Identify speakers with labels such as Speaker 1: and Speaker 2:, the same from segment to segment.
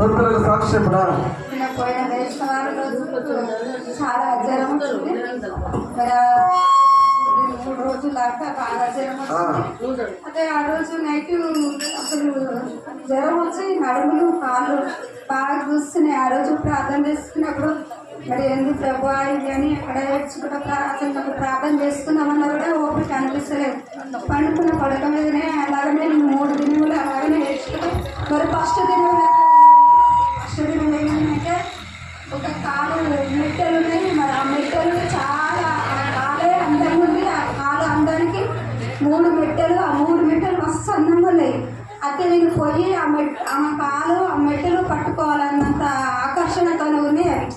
Speaker 1: సాక్ష్యపడా
Speaker 2: పోయిన వేసవారం రోజు చాలా జ్వరం వచ్చింది. 3 రోజుల దాకా బాగా జ్వరం వచ్చింది. అదే ఆ రోజు నైట్ అసలు జ్వరం వచ్చి నడుములు కాళ్ళు బాగా చూస్తున్నాయి. ఆ రోజు ప్రార్థన చేసుకున్నప్పుడు మరి ఎందుకు ప్రభు ఇది అని అక్కడ ఏడ్చుకుంటా అసలు ప్రార్థన చేసుకుందామన్నా కూడా ఓపిక అనిపిస్తలేదు. పండుకున్న పడక మీదనే అలాగనే 3 దినములు అలాగనే ఏడ్చుకుంటా మరి ఫస్ట్ దినం ఏమైందంటే ఒక కాలు మెట్టెలు ఉన్నాయి. మరి ఆ మెట్టెలు చాలా ఆ కాలే అందం ఉంది. ఆ కాలు అందానికి 3 మెట్టెలు, ఆ 3 మెట్టెలు మస్తు అందంగా ఉన్నాయి. అయితే నేను పోయి ఆమె కాలు ఆ మెట్టెలు పట్టుకోవాలన్నంత ఆకర్షణతో ఉన్నాయి అవి.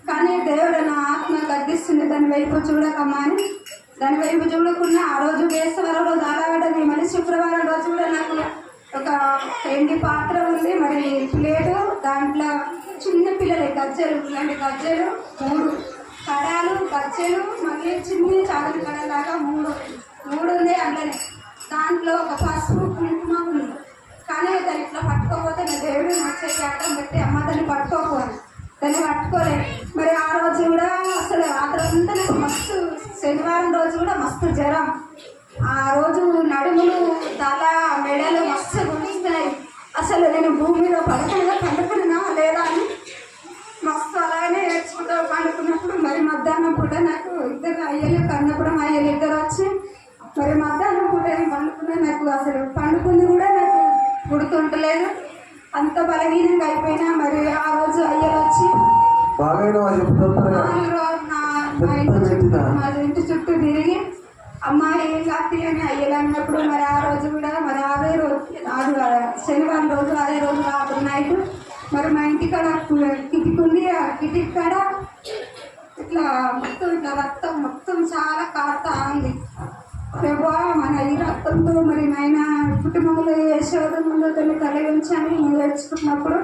Speaker 2: కానీ దేవుడు నా ఆత్మ తగ్గిస్తుంది, దాని వైపు చూడకమ్మా అని. దాని వైపు చూడకుండా ఆ రోజు వేసవరం రోజు అలాగడది. మళ్ళీ శుక్రవారం రోజు కూడా నాకు ఒక ఎండి పాత్ర ఉంది, మరి ప్లేటు, దాంట్లో చిన్న పిల్లలు గజ్జలు, ఇలాంటి గజ్జలు 3 కడాలు గజ్జలు, మళ్ళీ చిన్న చాలు కడలాగా 3 ఉంది. అందులోనే దాంట్లో ఒక పసుపు కుంకుమ ఉంది. కానీ దాన్ని ఇట్లా పట్టుకోకపోతే నా దేవుడు నా చేతి అడ్డం పెట్టి అమ్మ దాన్ని పట్టుకోకపోను, దాన్ని పట్టుకోలేదు. మరి ఆ రోజు కూడా అసలు రాత్రంతా నాకు మస్తు, శనివారం రోజు కూడా మస్తు జ్వరం. ఆ రోజు నడుములు తల మెడలు మస్తు గుంజుతున్నాయి. అసలు నేను భూమి మీద పండుకున్నా లేదా అని మస్తు అలానే ఏడ్చుకుంటూ పండుకున్నప్పుడు మరి మధ్యాహ్నం పూట నాకు 2 అయ్యలు కన్నప్పుడు మా అయ్యలు 2 వచ్చి మరి మధ్యాహ్నం పూట పండుకున్నా. నాకు అసలు పండుకుంది కూడా నాకు గుర్తుంటలేదు, అంత బలహీనంగా అయిపోయినా. మరి ఆ రోజు అయ్యలు వచ్చి మా ఇంటి చుట్టూ తిరిగి అమ్మ ఏం కాదు అని అయ్యలు అన్నప్పుడు మరి ఆ రోజు కూడా మరి అదే రోజు శనివారం రోజు అదే రోజు రాత్రి నైట్ మరి మా ఇంటికాడ కిటికీ ఉంది. ఆ కిటికీ కాడ ఇట్లా రక్తం మొత్తం చాలా కారుతా ఉంది. ప్రభా మన ఈ రక్తంతో మరి నాయన కుటుంబంలో ఏ శోధం ఉందో తల్లి తొలగించని నేను ఏడ్చుకున్నప్పుడు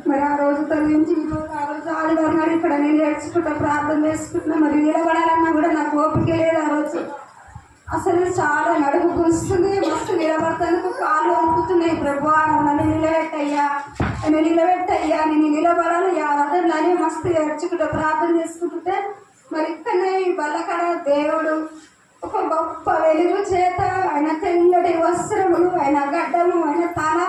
Speaker 2: మరి ఆ రోజు తొలగించి ఆ రోజు ఆదివారం నాడు ఇక్కడ నేను ఏడ్చుకుంటా ప్రార్థన చేసుకుంటున్నా. మరి నిలబడాలన్నా కూడా నాకు ఓపిక లేదు. ఆ రోజు అసలు చాలా నడుము గుస్తుంది, మస్తు నిలబడతానికి కాళ్ళు వంపుతున్నాయి. ప్రభా నన్ను నిలబెట్టయ్యా, నేను నిలబడాలి అదని మస్తు ఏడ్చుకుంటా ప్రార్థన చేసుకుంటుంటే మరి ఇక్కడనే ఈ బల్లకాడ దేవుడు ఒక గొప్ప వెలుగు చేత ఆయన తెల్లటి వస్త్రములు, ఆయన గడ్డము, ఆయన తల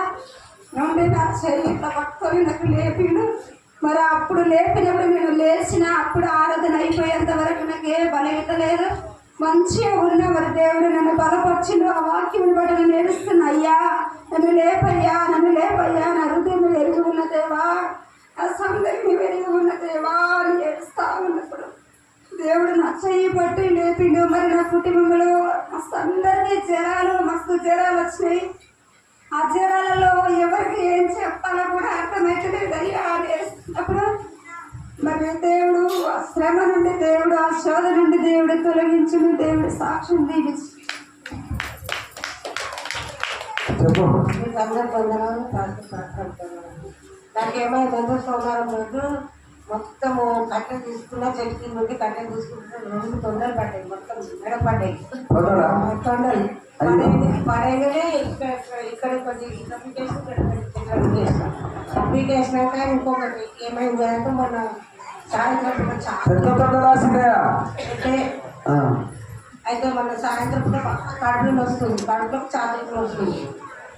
Speaker 2: నుండి నా చెయ్యి ఇట్లా పట్టుకొని నాకు లేపిండు. మరి అప్పుడు లేపినప్పుడు నేను లేచిన అప్పుడు ఆరాధన అయిపోయేంత వరకు నాకు ఏ బలహీనత లేదు, మంచిగా ఉన్న. మరి దేవుడు నన్ను బలపరిచిండు. ఆ వాక్యం బట్టి నేను ఏడుస్తున్నా, అయ్యా నన్ను లేపయ్యా, నా హృదయం వెలుగు ఉన్న దేవా, ఆ సందర్భం వెలుగు ఉన్న దేవా అని ఏడుస్తా ఉన్నప్పుడు దేవుడు నా చెయ్యి పట్టి లేపిండు. మరి నా కుటుంబంలో మస్తు అందరికీ మస్తు జ్వరాలు వచ్చినాయి. ఆ జ్వరాలలో ఎవరికి ఏం చెప్పాలో కూడా అర్థమవుతలేదు. అయ్యా ఏడుస్తున్నప్పుడు మరి దేవుడు ఆ శ్రమ నుండి, దేవుడు ఆ శోధ నుండి దేవుడు తొలగించును. దేవుడు సాక్ష్యం దీవించు.
Speaker 3: నాకు ఏమైందంటే సోమవారం రోజు మొత్తము కట్టె తీసుకున్నా, చెట్టు నుండి కట్టె తీసుకుంటే 2 తొండలు పడ్డాయి, మొత్తం మెడ పడ్డాయి. తొండలు పడగానే ఇక్కడ కొంచెం పీకేసినాక ఇంకొకటి ఏమైంది అంటే మన సాయంత్రం అయితే మన సాయంత్రం పూట కడుపులో వస్తుంది, కడుపులోకి చాతులు వస్తుంది.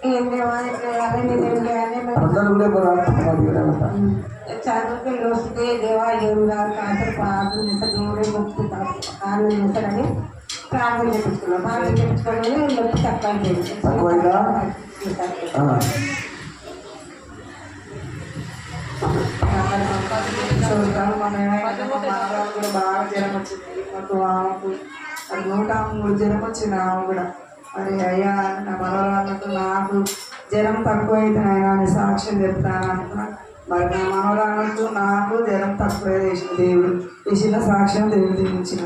Speaker 3: ఏం చేయాలి నేనేం చేయాలి చదువుకి వస్తే దేవా ఏం కాదు కాదు ప్రార్థన చేస్తా, దేవుడే నొప్పి ప్రార్థన చేస్తాడని ప్రార్థన చేయించుకున్నాం. ప్రార్థన చేయించుకోవడం నొప్పి తక్కువ చూద్దాం. మన మనవరాలు కూడా బాగా జ్వరం వచ్చింది. మాకు ఆమెకు 103 జ్వరం వచ్చింది. ఆమె కూడా మరి అయ్యా నా మనవరాళ్ళకు నాకు జ్వరం తక్కువ అయితే ఆయన సాక్ష్యం చెప్తాను అనుకున్నా. మరి నా మనవరాళ్ళకు నాకు జ్వరం తక్కువ చేసిన దేవుడు ఇచ్చిన సాక్ష్యం దేవుడు దీవించిన.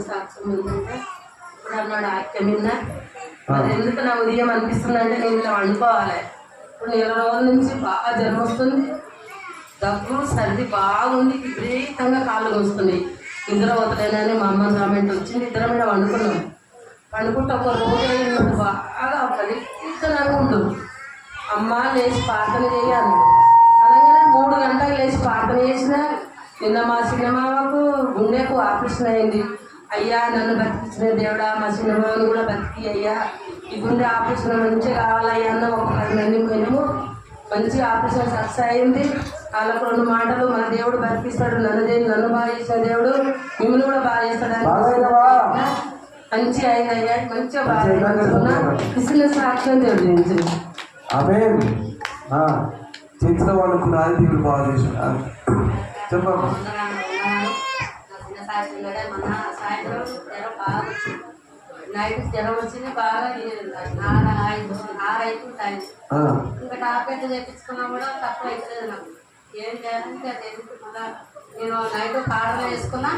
Speaker 4: సాక్ష్యం ఏంటంటే ఇప్పుడు అన్నాడు ఆక్యం విన్నా. అది ఎందుకు నా ఉదయం అనిపిస్తుంది అంటే నేను ఇలా వండుకోవాలి. ఇప్పుడు 20 రోజుల నుంచి బాగా జ్వరం వస్తుంది, దగ్గు సర్ది బాగుంది, విపరీతంగా కాళ్ళు వస్తున్నాయి. నిద్ర పోతలేనని మా అమ్మ కామెంట్ వచ్చింది. ఇద్దరం మీద వండుకున్నాం. వండుకుంటే ఒక రోజు అయినాడు బాగా ఒకది ఇద్దరు ఉండు అమ్మ లేచి ప్రార్థన చేయాలి. అలాగే 3 గంటలకు లేచి ప్రార్థన చేసిన. నిన్న మా సినిమాకు గుండెకు ఆపరేషన్ అయింది. అయ్యా నన్ను బతికించిన దేవుడా, మా సినిమాను కూడా బతికి అయ్యా, ఈ గుండె ఆపరేషన్ మంచిగా కావాలయ్యా అన్న ఒక 10 మంది పోయినాము. మంచిగా ఆపరేషన్ సక్సెస్ అయింది. వాళ్ళకు 2 మాటలు, మన దేవుడు బతికిస్తాడు, నన్ను బాగా చేసిన దేవుడు మిమ్మల్ని కూడా బాగా చేస్తాడని మంచిగా అయింది అయ్యా, మంచిగా బాగా ఇచ్చిన సాక్ష్యం దేవుడు గురించి.
Speaker 1: చేతిలో వాళ్ళకున్నది దేవుడు బాగా చేశాడు. చెప్పమ్మా.
Speaker 5: మొన్న సాయంత్రం జ్వరం బాగా వచ్చింది. నైట్ జ్వరం వచ్చింది బాగా 6 టైం. ఇంకా టాబ్లెట్ చేయించుకున్నా కూడా తక్కువ అవుతుంది నాకు. ఏం చేయాలంటే అది ఎందుకు మళ్ళా నేను నైట్ కాడలో వేసుకున్నా.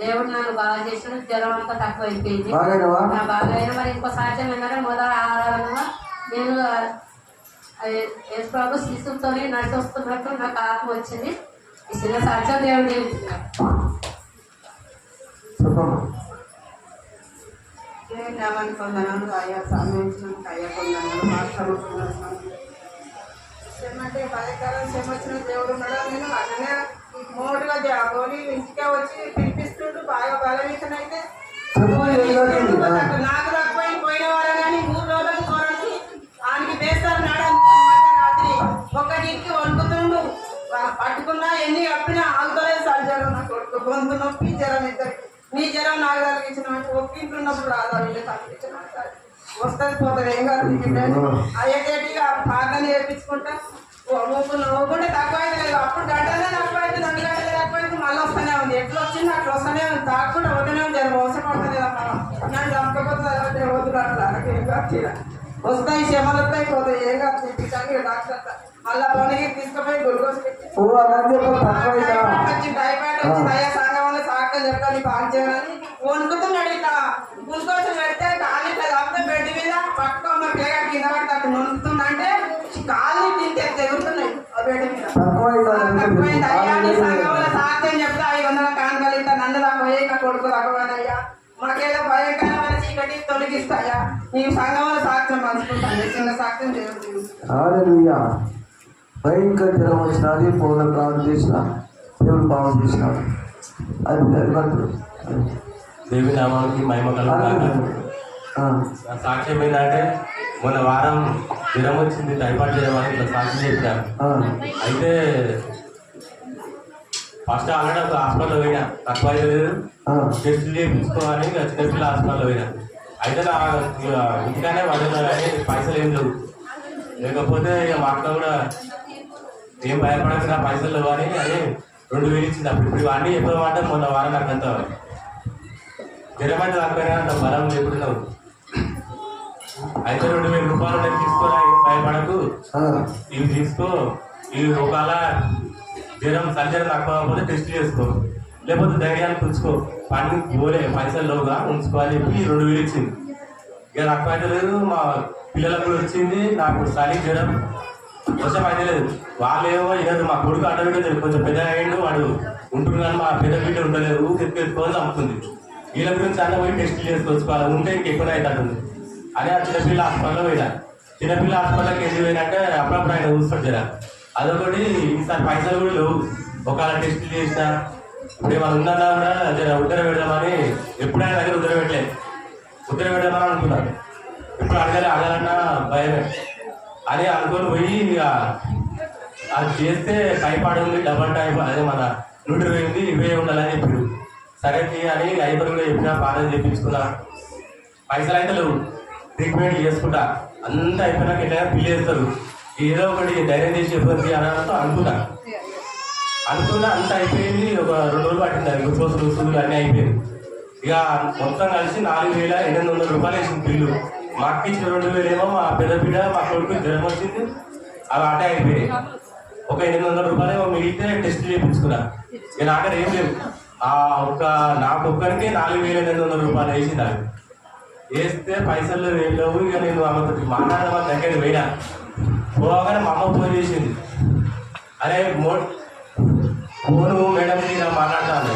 Speaker 5: దేవుడు నన్ను బాగా చేసిన, జ్వరం అంతా తక్కువ అయిపోయింది. బాగా అయినా మరి ఇంకో సాధ్యం ఏంటంటే మొదటి ఆరాధనలో నేను యేసుప్రభు శిశువుతో నడిచి వస్తున్నట్టు నాకు ఆత్మ వచ్చింది. ఈ చిన్న సాధ్యం దేవుడు
Speaker 3: ఏమనుకున్నాను అయ్యా సమయించినందుకు అయ్యా కొందరు మాట్లాడుకున్నాను. ఏమంటే భయంకరం వచ్చిన దేవుడు ఉన్నాడు. నేను అట్లనే మోడుగా జాబోని ఇంటికే వచ్చి పిలిపిస్తుంటూ బాగా బలవీకన అయితే నాకు రాకపోయి పోయిన వారు కానీ 3 రోజులకు కోరండి ఆయనకి వేస్తారు నాడు రాత్రి 1కి వణుకుతుండు. పట్టుకున్నా ఎన్ని కప్పినా ఆగుతలేదు సార్. జ్వరం నా కొడుకు గొంతు నొప్పి జ్వరం ఇద్దరు. నీ జ్వరం నాకు కలిగించిన ఒప్పింటున్నప్పుడు రాదా వీళ్ళు కలిగించిన వస్తుంది పోతుంది ఏం కాదు. అయ్యేటిగా పాకని చేయించుకుంటా ఊపుకుంటే తక్కువ అయితే అప్పుడు గంటనే తక్కువ అయితే 2 గంటలే తక్కువ అయితే మళ్ళీ వస్తూనే ఉంది. ఎట్లా వచ్చింది అట్లా వస్తూనే ఉంది. తాకుండా వద్దనే ఉంది. జ్వరం మోసపడుతుంది కదా నన్ను చంపకపోతే వద్దు వస్తాయి క్షమలు వస్తాయి పోతాయి ఏం కాదు. డాక్టర్ మళ్ళీ పొనికి తీసుకుపోయి గుల్కోస్ టైఫాయిడ్ వచ్చింది. అయ్యా సంఘం వల్ల సాక్ష్యం చెప్తాను బాగా చేయాలని వణుకుతున్నాడు. ఇట్లా గుల్కోస్ పెడితే కాలు ఇట్లా కాకపోతే బెడ్ మీద పట్టుకోమ్మ పిల్లగా కింద పడితే అక్కడ వణుకుతుందంటే కాళ్ళు తింటే తెగుతున్నాయి ఆ బెడ్ మీద. తక్కువైంది అయ్యా నీ సంఘం వల్ల సాక్ష్యం చెప్తా 500 కానుకలు ఇట్లా నన్ను రాబోయే నా కొడుకు రాబోయేనయ్యా, మాకేదో భయంకరమైన చీకటి తొలగిస్తాయా, నీ సంఘం వల్ల సాక్ష్యం పంచుకుంటాను. చిన్న సాక్ష్యం చేయదు.
Speaker 1: భయంకర జ్వరం వచ్చినది పౌరుల ప్రార్థన చేసిన దేవుడు బాగా చేసినాడు. అది
Speaker 6: దేవి నామానికి మహిమ కలుగుతాను. సాక్ష్యం ఏంటంటే మొన్న వారం జ్వరం వచ్చింది, టైఫాయిడ్ జ్వరం అని ఇట్లా సాక్ష్యం చెప్పాను. అయితే ఫస్ట్ ఆల్రెడీ ఒక హాస్పిటల్లో పోయినా, తక్కువ లేదు టెస్టులు చేయించుకోవాలి చిన్నపిల్ల హాస్పిటల్లో పోయినా. అయితే నా ఇంటికానే పడుతున్నా కానీ పైసలు ఏం లేవు. లేకపోతే ఇక మా అక్క కూడా ఏం భయపడకుండా పైసలు లేవు అని 2000 ఇచ్చింది. అప్పుడు ఇప్పుడు అన్నీ చెప్పమంటే మొన్న వారం నాకు అంత జ్వరం అంటే తక్కువైనా అంత బలం లేకున్నావు. అయితే 2000 రూపాయలు నేను తీసుకోరా, భయపడకు, ఇవి తీసుకో, ఇవి ఒకవేళ జ్వరం సర్జరీ తక్కువ కాకపోతే టెస్ట్ చేసుకో, లేకపోతే ధైర్యాన్ని పుచ్చుకో, పని పోలే పైసలు లోగా ఉంచుకోవాలి చెప్పి 2000 ఇచ్చింది. ఇక తక్కువ అయితే లేదు, మా పిల్లలకు కూడా వచ్చింది. నాకు చలి జ్వరం వర్షం అయితే లేదు. వాళ్ళు ఏమో ఇక మా కొడుకు అడ్డబిడ్డ కొంచెం పెద్ద అయ్యిండు, వాడు ఉంటుంది కానీ మా పెద్ద బిడ్డ ఉండలేదు, ఎత్తుకొని చంపుతుంది. వీళ్ళ గురించి అన్న పోయి టెస్టులు చేసుకోవాలి, ఉంటే ఇంకెక్కువ అవుతుంది అని ఆ చిన్నపిల్ల హాస్పిటల్లో పోయినా. చిన్నపిల్ల హాస్పిటల్కి ఎందుకు పోయినంటే అప్పుడప్పుడు ఆయన చూస్తాడు జర. అదొకటి ఈసారి పైసలు కూడా లేవు. ఒకవేళ టెస్టులు చేసినా ఇప్పుడు ఏమైనా ఉందన్నా కూడా జర ఉత్తర పెడదామని ఎప్పుడైనా దగ్గర ఉత్తర పెట్టలేదు. ఉత్తర పెడదామని అనుకున్నాను. ఇప్పుడు అడగాలన్నా భయమే అని అనుకొని పోయి ఇక అది చేస్తే టైఫాయిడ్ ఉంది, డబల్ టైఫాయిడ్, అదే మన న్యూట్రీ పోయింది, ఇవే ఉండాలని చెప్పాడు. సరే అని ఐపర్ కూడా చెప్పినా, బాగా చేయించుకున్నా. పైసలు అయితే లేవు, ట్రీట్మెంట్ చేసుకుంటా. అంతా అయిపోయినాక ఎట్లా బిల్ చేస్తారు, ఏదో ఒకటి ధైర్యం చేసి చెప్పి అనడంతో అనుకున్నా. అంతా అయిపోయింది. ఒక 2 రోజులు పట్టింది. గ్లూకోజులు సూదులు అన్నీ అయిపోయింది. ఇక మొత్తం కలిసి 4800 రూపాయలు వేసింది బిల్లు. మా అక్క ఇచ్చిన 2000 ఏమో మా పెద్ద బిడ్డ మా కొడుకు జ్వరం వచ్చింది, అవి ఆటే అయిపోయాయి. ఒక 800 రూపాయలు ఏమో మిగిలితే టెస్ట్ చేయించుకున్నా. ఇక నాకడ ఏం లేవు. నాకు ఒక్కరికి 4800 రూపాయలు వేసింది. అవి వేస్తే పైసలు ఏం లేవు. ఇక నేను ఆమెతో మాట్లాడమని దగ్గరికి పోయినా. పోగానే మా అమ్మ ఫోన్ చేసింది, అరే ఫోను మేడం నేను మాట్లాడతాను.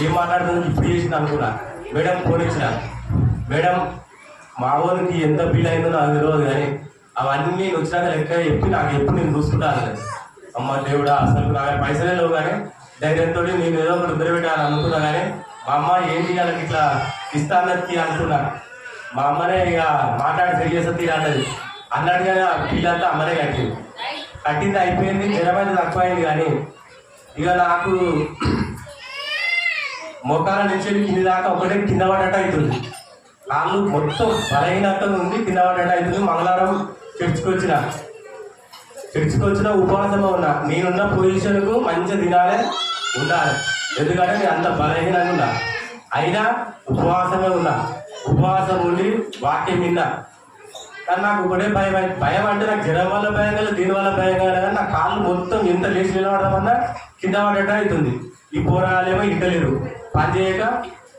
Speaker 6: ఏం మాట్లాడుతుంది ఇప్పుడు చేసింది అనుకున్నా. మేడం ఫోన్ ఇచ్చిన, మేడం మా ఊరికి ఎంత బిల్ అయిందో నాకు తెలియదు కానీ అవన్నీ వచ్చినాక లెక్క చెప్పి నాకు ఎప్పుడు నేను చూసుకుంటాను. అమ్మ దేవుడా, అసలు నాకు పైసలే లేవు కానీ ధైర్యంతో నేను ఏదో ఒకటి నిలబెట్టాలని అనుకున్నా. కానీ మా అమ్మ ఏం చేయాలని ఇట్లా ఇస్తానకి అనుకున్నా. మా అమ్మనే ఇక మాట్లాడి సరి చేస్తే తీరాలి అన్నట్టుగా బిల్ అంతా అమ్మనే కట్టింది అయిపోయింది. జ్వరం అయితే తక్కువైంది కానీ ఇక నాకు మోకాల నుంచి కింది దాకా ఒకటే కింద పడ్డట్టు అవుతుంది. కాళ్ళు మొత్తం బలహీనత ఉంది, కింద పడ్డట్టు అవుతుంది. మంగళవారం చర్చికి వచ్చిన ఉపవాసంలో ఉన్నా. నేనున్న పొజిషన్కు మంచిగా తినాలి ఉండాలి, ఎందుకంటే నేను అంత బలహీనంగా ఉన్నా. అయినా ఉపవాసమే ఉన్నా. ఉపవాసం ఉండి వాక్యం విన్నా. కానీ నాకు ఒకటే భయం అంటే నాకు జ్వరం వల్ల భయం కదా, దీని వల్ల భయం కదా. కానీ నా కాళ్ళు మొత్తం ఎంత లేచి నిలబడమన్నా కింద పడ్డట్టు అవుతుంది. ఈ పోరాలేమో ఇంటలేరు, పని చేయక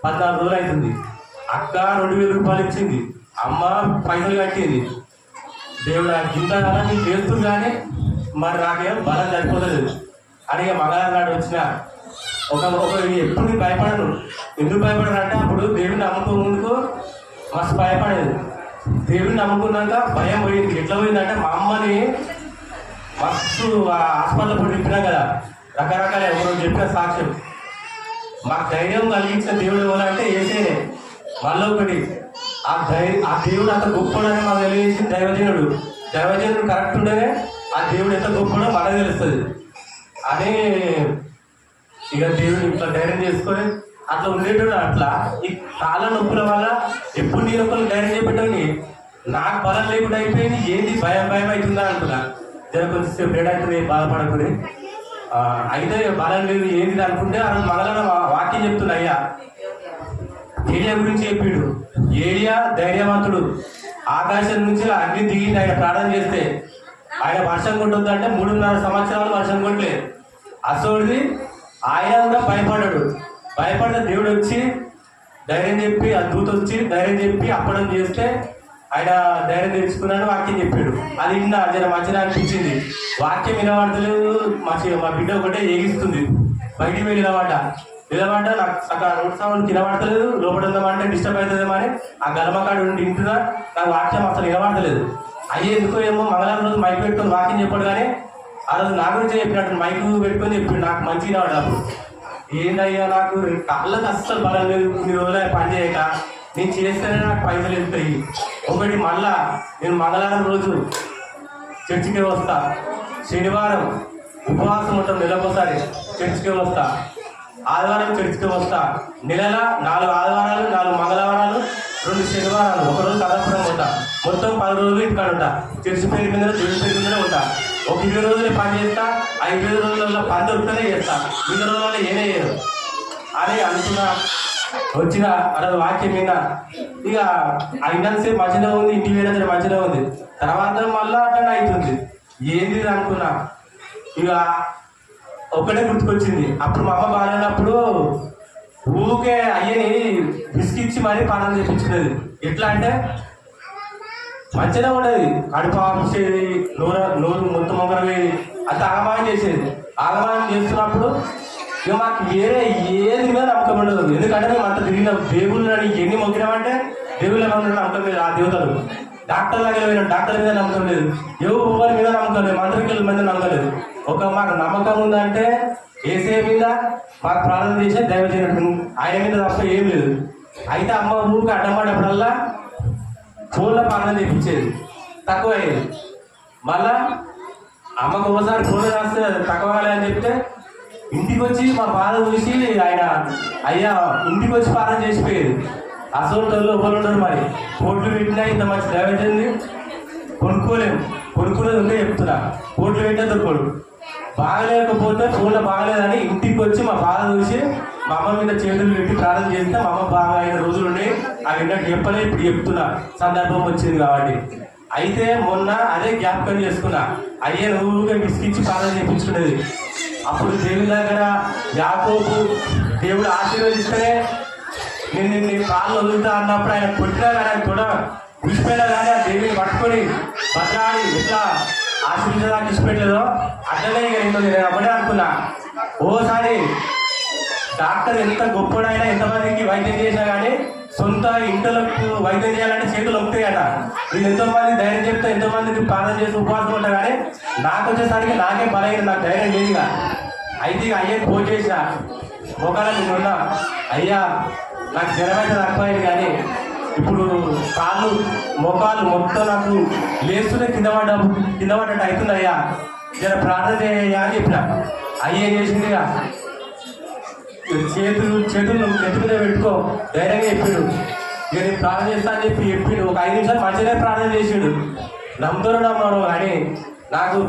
Speaker 6: 14 రోజులు అవుతుంది. అక్క 2000 రూపాయలు ఇచ్చింది, అమ్మ పైసలు కట్టింది. దేవుడు కింద కదా నీకు చేస్తుంది కానీ మరి నాకేం బలం సరిపోతలేదు అని మంగళవారం నాడు వచ్చిన ఎప్పుడు నేను భయపడను. ఎందుకు భయపడను అంటే అప్పుడు దేవుడిని నమ్ముకో ముందుకు మస్తు భయపడేది. దేవుడిని నమ్ముకున్నాక భయం పోయింది. ఎట్లా పోయిందంటే మా అమ్మని మస్తు హాస్పిటల్ పడి తిప్పినా కదా, రకరకాల ఎవరు చెప్పిన సాక్ష్యం. మాకు ధైర్యం కలిగించిన దేవుడు ఎవరంటే ఏసేనే. మళ్ళీ ఒకటి ఆ దేవుడు అంత గొప్పడని మాకు తెలియజేసిన దైవజనుడు కరెక్ట్ ఉండేనే ఆ దేవుడు ఎంత గొప్పడో మనకు తెలుస్తుంది అని ఇక దేవుడు ఇట్లా ధైర్యం చేసుకొని అట్లా ఉండేటోడు. అట్లా ఈ కాళ్ళ నొప్పుల వల్ల ఎప్పుడు నేను ఒకళ్ళు ధైర్యం చేపెట్టని నాకు బలం లేకుండా అయిపోయింది. ఏంది భయం అవుతుందా అనుకున్నా. జర కొంచెం బ్రేడ్ అవుతుంది, బాధపడకూడదు. అయితే బలం లేదు ఏంది అనుకుంటే ఆ రోజు మంగళవారం వాక్యం చెప్తున్నా. అయ్యా ఏలియా గురించి చెప్పాడు. ఏలియా ధైర్యవంతుడు. ఆకాశం నుంచి అగ్ని దిగింది ఆయన ప్రార్థన చేస్తే. ఆయన వర్షం కొట్టొద్దంటే 3.5 సంవత్సరాలు వర్షం కొట్టలేదు. అసోడిది ఆయన కూడా భయపడ్డ దేవుడు వచ్చి ధైర్యం చెప్పి, ఆ దూత వచ్చి ధైర్యం చెప్పి అప్పడం చేస్తే ఆయన ధైర్యం తెచ్చుకున్నాడు. వాక్యం చెప్పాడు. అది విన్నా జర మంచిగా అనిపించింది. వాక్యం వినబడతలేదు. మా బిడ్డ ఒకటే ఏగిస్తుంది. బయటికి వెళ్ళి నిలబడ్డా నాకు అక్కడ రోడ్ సౌండ్ వినబడతలేదు. లోపల ఉందామంటే డిస్టర్బ్ అవుతుందేమో అని ఆ గలమకాడు ఉండి ఇంటున్నా. నాకు వాక్యం అసలు వినబడతలేదు. అయ్యే ఎందుకో ఏమో మంగళవారం రోజు మైక్ పెట్టుకొని వాక్యం చెప్పాడు కానీ ఆ రోజు నా గురించి చెప్పినట్టు మైక్ పెట్టుకొని చెప్పాడు. నాకు మంచిగా రావడం అప్పుడు ఏంటయ్యా నాకు కాళ్ళకి అస్సలు బలం లేదు. కొన్ని రోజులు పని చేయక నేను చేస్తేనే నాకు పైసలు వెళ్తాయి. ఒకటి మళ్ళా నేను మంగళవారం రోజు చర్చికే వస్తా, శనివారం ఉపవాసం ఉంటాం, నెలకోసారి చర్చికే వస్తా, ఆదివారం చర్చికి వస్తా. నెలలో 4 ఆదివారాలు, 4 మంగళవారాలు, 2 శనివారాలు, ఒకరోజు కథాపురం ఉంటా. మొత్తం 10 రోజులు ఇక్కడ ఉంటా. చర్చి పేరు మీద, దేవుడి పేరు మీదనే ఉంటా. ఒక 20 రోజులు పని చేస్తా. ఆ 20 రోజులలో పని దొరుకుతూనే చేస్తా. 20 రోజులలో ఏనే చేయను అని అనుకున్నా. వచ్చిన అలా వాక్యం విన్నా. ఇక అయినంతసేపు మంచిగా ఉంది, ఇంటికి వేరే మంచిగా ఉంది. తర్వాత మళ్ళా అట్లా అవుతుంది. ఏంది అనుకున్నా. ఇక ఒకటే గుర్తుకొచ్చింది. అప్పుడు మా అమ్మ బాగాలేనప్పుడు ఊరికే అయ్యని బిస్కిచ్చి మరీ పానం చేపించుకునేది. ఎట్లా అంటే మంచిగా ఉండేది. కడుపు ఆపేసేది, నోరు మొత్తం మొగరవేది. అంత ఆగమానం చేసేది. ఆగమానం చేస్తున్నప్పుడు ఇక మాకు వేరే ఏది మీద నమ్మకం ఉండదు. ఎందుకంటే మేము అంత తిరిగినాం. దేవుళ్ళని ఎన్ని మొక్కినామంటే దేవుళ్ళ నమ్మకం లేదు. ఆ దేవతలు డాక్టర్ లాగా పోయినాం, డాక్టర్ మీద నమ్మకం లేదు. ఎవరి మీద నమ్మకం లేదు, మంత్రికుల మీద నమ్మకం లేదు. మాకు నమ్మకం ఉందంటే ఏసే మీద మాకు ప్రార్థన చేసే దైవజనుడు, ఆయన మీద తప్ప ఏం లేదు. అయితే అమ్మ ఊరికి అడ్డపడ్డప్పుడల్లా ఫోన్లో ప్రార్థన చేయించేది, తక్కువ అయ్యేది. మళ్ళా అమ్మకు ఒకసారి ఫోన్ రాస్తే తక్కువ అని చెప్తే ఇంటికి వచ్చి మా బాధ చూసి ఆయన అయ్యా ఇంటికి వచ్చి ప్రార్థన చేసిపోయేది. అసలు ఒకరు ఉండరు. మరి కోట్లు పెట్టినా ఇంత మంచి దైవజనుడిని కొనుక్కోలేదు ఉంటే చెప్తున్నా. కోట్లు పెట్టినా దొరకడు. బాగలేకపోతే ఫోన్లో బాగలేదని ఇంటికి వచ్చి మా బాధ చూసి మా అమ్మ మీద చేతులు పెట్టి ప్రార్థన చేస్తే మా అమ్మ బాగా 5 రోజులు ఉండి అవి ఇంటికి చెప్పలే. ఇప్పుడు చెప్తున్నా, సందర్భం వచ్చింది కాబట్టి. అయితే మొన్న అదే జ్ఞాపకం చేసుకున్నా. అయ్యే నువ్వుగా విసిగించి ప్రార్థన చేయించుకునేది. అప్పుడు దేవుని దగ్గర యాకోబు దేవుడు ఆశీర్వదిస్తేనే నేను కాళ్ళు వదులుతా అన్నప్పుడు ఆయన కొట్టినా కానీ ఆయన కూడా విడిచిపోయినా కానీ ఆ దేవుని పట్టుకొని బతలాడి ఎట్లా ఆశీర్వదించడానికి విడిచిపెట్టలేదో అట్లనే ఇక నేను అప్పుడే అనుకున్నా. ఓసారి డాక్టర్ ఎంత గొప్పడైనా ఎంతమందికి వైద్యం చేసినా కానీ సొంత ఇంటలకు వైద్యం చేయాలంటే చేతులు ఒప్పుతాయట. నేను ఎంతోమంది ధైర్యం చెప్తే ఎంతోమందికి ప్రార్థన చేసి ఉపవాసం ఉంటా కానీ నాకు వచ్చేసరికి నాకే బలైన నాకు ధైర్యం లేదుగా. అయితే ఇక అయ్యే ఫోన్ చేసిన మొక్కలకు ఉన్నా, అయ్యా నాకు జ్వరం అయితే తక్కువైంది కానీ ఇప్పుడు కాళ్ళు మొక్కలు మొత్తం నాకు లేస్తూనే కింద పడ్డట్టు అవుతుంది అయ్యా, జర ప్రార్థన చేయ్యా అని చెప్పిన. అయ్యే చేసింది చేతులు నెత్తి మీద పెట్టుకో ధైర్యంగా చెప్పాడు. ఇక నేను ప్రార్థన చేస్తా అని చెప్పిండు. ఒక 5 నిమిషాలు మంచిగానే ప్రార్థన చేసాడు. నమ్ముతారు నమ్మరు కానీ నాకు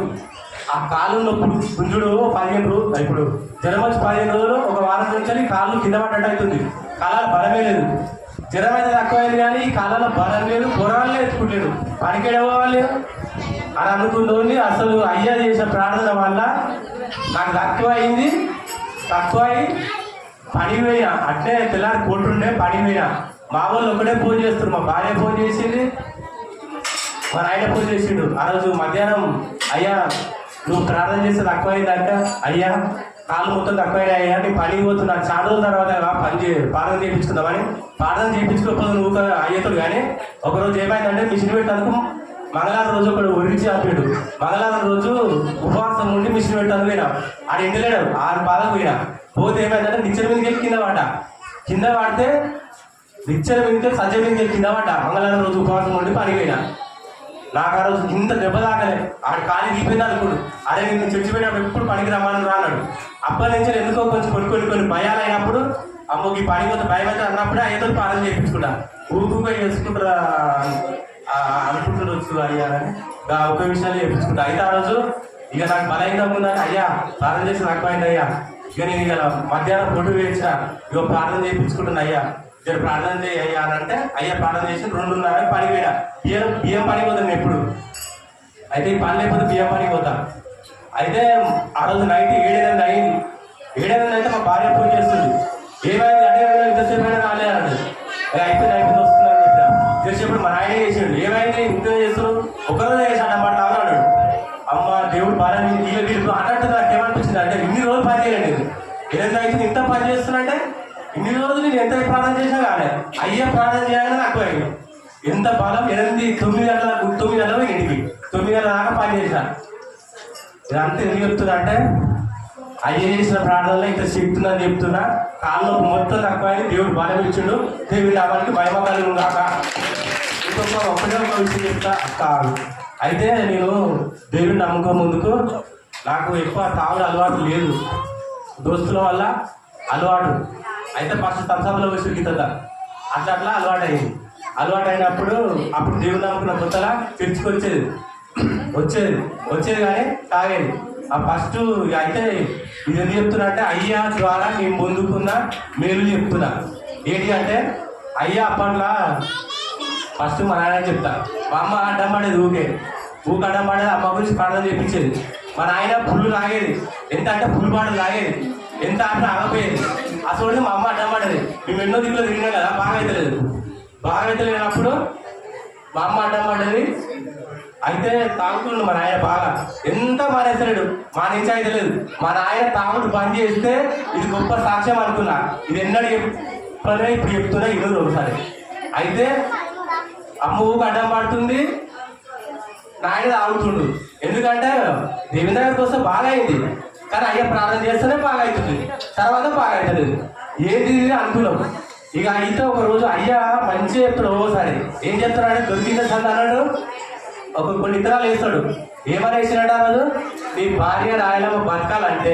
Speaker 6: ఆ కాళ్ళు నొప్పుడు గుంజుడు 15 రోజులు, ఇప్పుడు జ్వరం వచ్చి 15 రోజులు, ఒక వారం నుంచి కాళ్ళు కింద పడ్డట్టు అవుతుంది. కాలాలు బలమే లేదు. జ్వరం అయితే తక్కువైంది కానీ ఈ కాలంలో బలం లేదు, పొరాలే ఎత్తుకుంటలేదు, పనికేడవ్వలేదు అని అనుకుంటుంది. అసలు అయ్యా చేసిన ప్రార్థన వల్ల నాకు తక్కువై పని పోయినా అట్లే తెల్లారి కొట్టుండే పని పోయినా. మా వాళ్ళు ఒకటే ఫోన్ చేస్తారు, మా భార్య ఫోన్ చేసింది, మా నాయన ఫోన్ చేసిండు. ఆ రోజు మధ్యాహ్నం అయ్యా నువ్వు ప్రార్థన చేస్తే తక్కువైందంట, అయ్యా కాళ్ళు మొత్తం తక్కువైనా అయ్యా నీ పని పోతున్నా చాలా రోజుల తర్వాత ప్రార్థన చేయించుకుందామని ప్రార్థన చేయించుకోకపోతే నువ్వు అయ్యేతాడు. కానీ ఒకరోజు ఏమైందంటే మిషన్ పెట్టడానికి మంగళవారం రోజు ఒకడు ఒరిచి ఆపాడు. మంగళవారం రోజు ఉపవాసం ఉండి మిషన్ పెట్టడానికి పోయినా. ఆడ ఎండలేడు 6 బాధకు పోయినా. పోతే ఏమైందంటే నిచ్చెన మీదకి వెళ్ళి కింద పడితే నిచ్చెన మీదకి సజ్జ మీదకి కింద పడ్డా. మంగళవారం రోజు ఉపవాసం ఉండి పని పోయినా. నాకు ఆ రోజు ఇంత దెబ్బ తాకలే. ఆడ ఖాళీ తీపోయింది అనుకోడు. అరే నేను చచ్చిపోయినప్పుడు ఎప్పుడు పనికి రమ్మని రాన్నాడు. అప్పటి నుంచి ఎందుకో కొంచెం కొన్ని భయాలు అయినప్పుడు అమ్మకి పని పోతే భయం అయితే అన్నప్పుడే అయ్యేతో ప్రార్థన చేయించుకుంటా. ఊరుకుగా చేసుకుంటారా అనుకుంటుండొచ్చు అయ్యా అని ఒక విషయాలు చేయించుకుంటా. అయితే ఆ రోజు ఇక నాకు బలహీనంగా ఉందని అయ్యా ప్రార్థన చేసి నాకు అయింది అయ్యా. ఇక నేను ఇక మధ్యాహ్నం పొట్టు వేయించిన ఇక ప్రార్థన చేయించుకుంటున్నా. అయ్యా నేను ప్రార్థన చేయ అయ్యా అని అంటే అయ్యా ప్రార్థన చేసి 2:30 పని పోయినా. బియ్యం పని పోతాను ఎప్పుడు. అయితే ఈ పని లేకపోతే బియ్యం పనికి పోతా. అయితే ఆ రోజు నైట్ 7:30 అయింది. 7:30 అయితే మా భార్య ఫోన్ చేస్తుంది. ఏమైంది అంటే ఇంతసేపు అయినా రాలేదండి. అయిపోయింది వస్తుందని చెప్పిన. తెలిసేప్పుడు మా నాయనే చేసాడు. ఏమైంది ఇంత చేస్తున్నావు, ఒకరోజు చేశాడు అన్నమాట అన్నాడు. అమ్మ దేవుడు బాగా వీళ్ళు అన్నట్టు నాకు ఏమనిపించింది అంటే ఇన్ని రోజులు పని చేయలేదు. ఏదైతే అయితే ఇంత పని చేస్తున్నంటే ఇన్ని రోజులు నేను ఎంత ప్రార్థన చేసినా కానీ అయ్యే ప్రార్థన చేయాలని నాకు అయింది. ఎంత బలం 9 గంటలకు 9 గంటలకు ఇంటికి 9 గంటల దాకా పని చేసిన. ఇదంతా ఎందుకు చెప్తున్నా అంటే అయ్యే చేసిన ప్రార్థనలో ఇంత శక్తి ఉందని చెప్తున్నా. కాళ్ళు మొత్తం తక్కువైంది. దేవుడు బలం ఇచ్చిండు. దేవుడి అవ్వడానికి భయమ కలిగి ఉన్నాక ఒకటే ఒక విషయం చెప్తా కాదు. అయితే నేను దేవుడిని నమ్ముకో ముందుకు నాకు ఎక్కువ తాగుడు అలవాటు లేదు. దోస్తుల వల్ల అలవాటు అయితే ఫస్ట్ తంసంలో విసిరిగిత అట్లా అలవాటు అయింది. అలవాటు అయినప్పుడు అప్పుడు దేవుడు నమ్ముకున్న కొత్తలా వచ్చేది కానీ తాగేది. ఆ ఫస్ట్ అయితే ఇది ఎందుకు చెప్తున్నా అంటే అయ్యా ద్వారా నేను పొందుకున్న మేలు చెప్తున్నా. ఏంటి అంటే అయ్యా అప్పట్లో ఫస్ట్ మా నాయన చెప్తా. మా అమ్మ అడ్డం పడేది ఊకే అడ్డం పడేది. అమ్మ గురించి ప్రార్థన చేయించేది. మా నాయన పుల్లు తాగేది. ఎంత అంటే పుల్లు పాటలు తాగేది. ఎంత అంటే ఆగపోయేది. అసలు మా అమ్మ అడ్డం పడేది. మేము ఎన్నో దిక్కులో తిరిగినాం కదా, బాగా అయితే లేనప్పుడు మా అమ్మ అడ్డం పడేది. అయితే తాగుతుండు మా నాయన బాగా. ఎంత మానేస్తలేడు, మా నుంచి అయితే లేదు. మా నాయన తాగుడు బంద్ చేస్తే ఇది గొప్ప సాక్ష్యం అనుకున్నా. ఇది ఎన్నడూ చెప్పలే, ఇప్పుడు చెప్తున్నా ఈరోజు ఒకసారి. అయితే అమ్మ ఊకు అడ్డం పడుతుంది, నాయన తాగుతుండు. ఎందుకంటే దేవుని దగ్గరికి వస్తే బాగా అయింది, కానీ అయ్యా ప్రార్థన చేస్తేనే బాగా అవుతుంది, తర్వాత బాగా అవుతుంది. ఏది అనుకున్నాం. ఇక అయితే ఒక రోజు అయ్యా మంచిగా చెప్తాడు. ఓసారి ఏం చెప్తాడంటే దొరికిందే సంద అన్నాడు. కొన్ని ఇతరాలు వేస్తాడు. ఏమని వేసినాడు ఆ రోజు, నీ భార్య రాయలమ్మ బతకాలంటే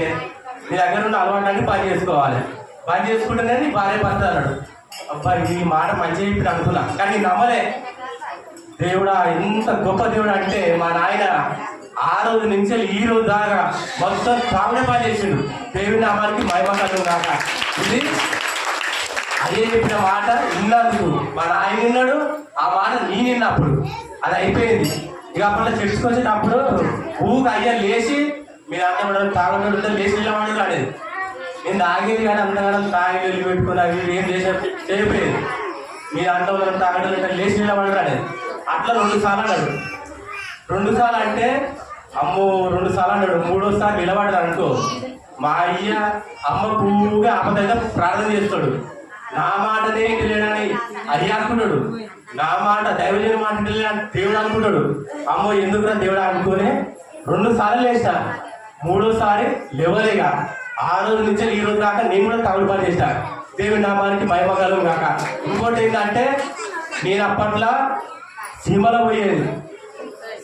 Speaker 6: నీ దగ్గర ఉన్న అలవాటు పని చేసుకోవాలి, పని చేసుకుంటేనే నీ భార్య బతక అన్నాడు. అబ్బా ఈ మాట మంచిగా చెప్పి అనుకున్నా, కానీ నమ్మలే. దేవుడా ఎంత గొప్ప దేవుడు అంటే మా నాయన ఆ రోజు నుంచి ఈ రోజు దాకా మొత్తం తాగుడే పని చేసిండు. దేవుని నామానికి మహిమకరం కాక. ఇది అదే చెప్పిన మాట విన్నందుకు మా నాయన విన్నాడు, ఆ మాట నేను విన్నప్పుడు అది అయిపోయింది. ఇక అప్పట్లో చర్చకు వచ్చేటప్పుడు ఊకి అయ్యా లేచి మీరు అంత తాగడం లేచి నిలబడి రాలేదు. నేను తాగేది కానీ అంతగానం తాగి వెళ్ళి పెట్టుకుని అవి ఏం చేయకపోయేది. మీరు అంత తాగడం లేచి నిలబడి రాలేదు. అట్లా 2 సార్లు అన్నాడు. 2 సార్లు అంటే అమ్మో 2 సార్లు అన్నాడు. 3వ సారి నిలబడ్డాడు అనుకో మా అమ్మ పువ్వుగా అబద్ధంగా ప్రార్థన చేస్తాడు. నా మాటనే ఇంటలేడని అయ్య అనుకున్నాడు. నా మాట దైవజన మాట ఇంటలేడని దేవుడు అనుకుంటాడు. అమ్మో ఎందుకురా దేవుడు అనుకుని 2 సార్లు లేచిన, 3ఓసారి లేవలేగా. ఆ రోజు నుంచి ఈ రోజు దాకా నేను కూడా తగుడు పని చేసిన. దేవుడి నామానికి మహిమగలం కాక. ఇంకోటి ఏంటంటే నేను అప్పట్లో సినిమాలో పోయేది.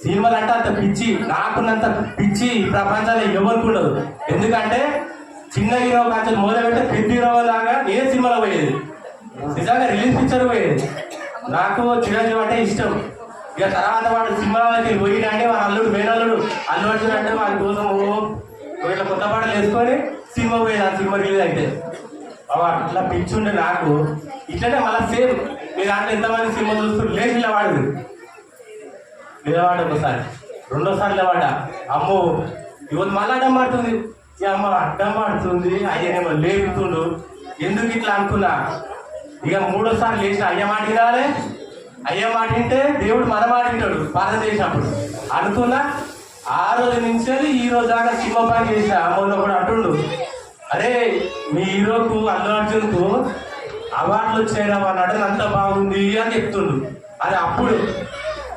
Speaker 6: సినిమాలు అంటే అంత పిచ్చి, నాకున్నంత పిచ్చి ఈ ప్రపంచంలో ఎవరికి ఉండదు. ఎందుకంటే చిన్న హీరో కాదు మొదలుపెట్టే పెద్ద హీరో లాగా నేనే సినిమాలో పోయేది. నిజంగా రిలీజ్ పిక్చర్ పోయేది. నాకు చిరంజీవి అంటే ఇష్టం. ఇక తర్వాత వాడు సినిమాలకి పోయినంటే వాడు అల్లుడు మేనల్లుడు అల్లు అర్జున్ అంటే వాడి కోసం ఇట్లా కొత్త పాటలు వేసుకొని సినిమా పోయేది. ఆ సినిమా రిలీజ్ అయితే అట్లా పిచ్చి ఉండే నాకు. ఇట్లనే మళ్ళీ సేమ్ మీ దాంట్లో ఎంతమంది సినిమా చూస్తూ లేచి నిలవాడు. నిలవాడు ఒకసారి, 2ఓసారి నిలవాడ. అమ్మో ఇవన్నీ మళ్ళీ అడ్డం పడుతుంది. ఈ అమ్మ అడ్డం పడుతుంది, అయ్యనేమో లేపుతుండు. ఎందుకు ఇట్లా అనుకున్నా. ఇక 3ఓసారి లేచిన అయ్య మాట వినాలి. అయ్య మాట వింటే దేవుడు మన మాట వింటాడు ప్రార్థన చేసినప్పుడు అనుకున్నా. ఆ రోజు నుంచి ఈ రోజు దాకా సినిమా పని చేసిన. అమ్మలో కూడా అంటుండు, అరే మీ హీరోకు అల్లు అర్జున్కు అవార్డులు వచ్చాయిరా అన్నాడు, అంత బాగుంది అని చెప్తుండు. అది అప్పుడు